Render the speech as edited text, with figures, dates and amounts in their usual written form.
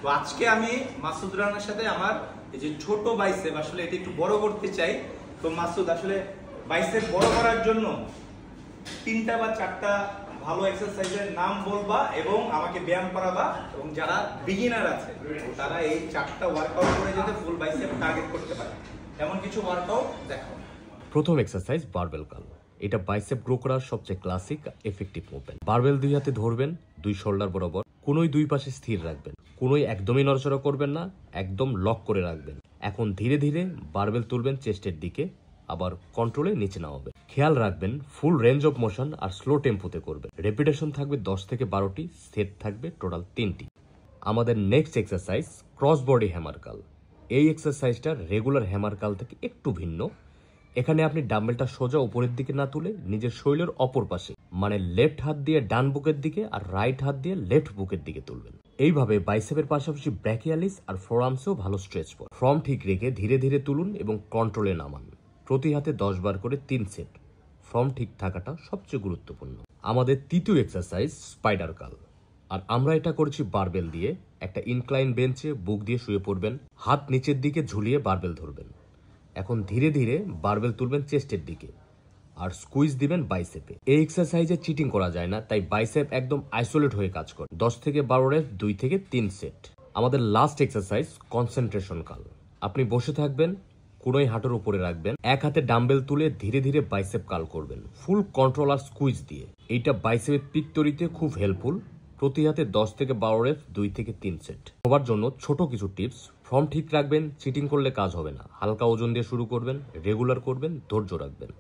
তো আজকে আমি মাসুদ রানার সাথে আমার এই যে ছোট বাইসেপ আসলে এটা একটু বড় করতে চাই। তো মাসুদ আসলে বাইসেপ বড় করার জন্য 3টা বা 4টা ভালো এক্সারসাইজের নাম বলবা এবং আমাকে ব্যায়াম করাবা, এবং যারা বিগিনার আছে তারা এই 4টা ওয়ার্কআউট করে যাতে ফুল বাইসেপ টার্গেট করতে পারে এমন কিছু ওয়ার্কআউট দেখাও। প্রথম এক্সারসাইজ বারবেল কার্ল। এটা বাইসেপ গ্রো করার সবচেয়ে ক্লাসিক এফেক্টিভ মুভমেন্ট। বারবেল 2 হাতে ধরবেন, 2 শোল্ডার বরাবর, কোনোই 2 পাশে স্থির রাখবেন, কোনোই একদমই নড়াচড়া করবেন না, একদম লক করে রাখবেন। এখন ধীরে ধীরে বারবেল তুলবেন চেস্টের দিকে, আবার কন্ট্রোলে নিচে নামাবেন। খেয়াল রাখবেন ফুল রেঞ্জ অফ মোশন আর স্লো টেম্পোতে করবেন। রেপিটেশন থাকবে 10 থেকে 12টি, সেট থাকবে টোটাল 3টি। আমাদের next exercise cross body hammer curl. এই এক্সারসাইজটা রেগুলার হ্যামার কার্ল থেকে একটু ভিন্ন। এখানে আপনি ডাম্বেলটা সোজা উপরের দিকে না তুলে নিজের শরীরের অপর পাশে, মানে লেফট হাত দিয়ে ডান বুকের দিকে আর রাইট হাত দিয়ে লেফট বুকের দিকে তুলবেন। এইভাবে বাইসেপের পাশাপাশি ব্র্যাকিয়ালিস আর ফোরআর্মসেও ভালো স্ট্রেচ পড়ে। ফর্ম ঠিক রেখে ধীরে ধীরে তুলুন এবং কন্ট্রোলে নামান। প্রতি হাতে 10 বার করে 3 সেট। ফর্ম ঠিক থাকাটা সবচেয়ে গুরুত্বপূর্ণ। আমাদের তৃতীয় এক্সারসাইজ স্পাইডার কার্ল, আর আমরা এটা করেছি বারবেল দিয়ে। একটা ইনক্লাইন বেঞ্চে বুক দিয়ে শুয়ে পড়বেন, হাত নিচের দিকে ঝুলিয়ে বারবেল ধরবেন। এখন ধীরে ধীরে বারবেল তুলবেন চেস্টের দিকে আর স্কুইজ দিবেন বাইসেপে। এই এক্সারসাইজে চিটিং করা যায় না, তাই বাইসেপ একদম আইসোলেট হয়ে কাজ করে। 10 থেকে 12 রেপ, 2 থেকে 3 সেট। আমাদের লাস্ট এক্সারসাইজ কনসেন্ট্রেশন কার্ল। আপনি বসে থাকবেন, কোনোই হাঁটুর উপরে রাখবেন, এক হাতে ডাম্বেল তুলে ধীরে ধীরে বাইসেপ কার্ল করবেন ফুল কন্ট্রোল আর স্কুইজ দিয়ে। এইটা বাইসেপের পিক তৈরিতে খুব হেল্পফুল। প্রতি হাতে 10 থেকে 12 রেপ, 2 থেকে 3 সেট। সবার জন্য ছোট কিছু টিপস। ফর্ম ঠিক রাখবেন, চিটিং করলে কাজ হবে না। হালকা ওজন দিয়ে শুরু করবেন, রেগুলার করবেন, ধৈর্য রাখবেন।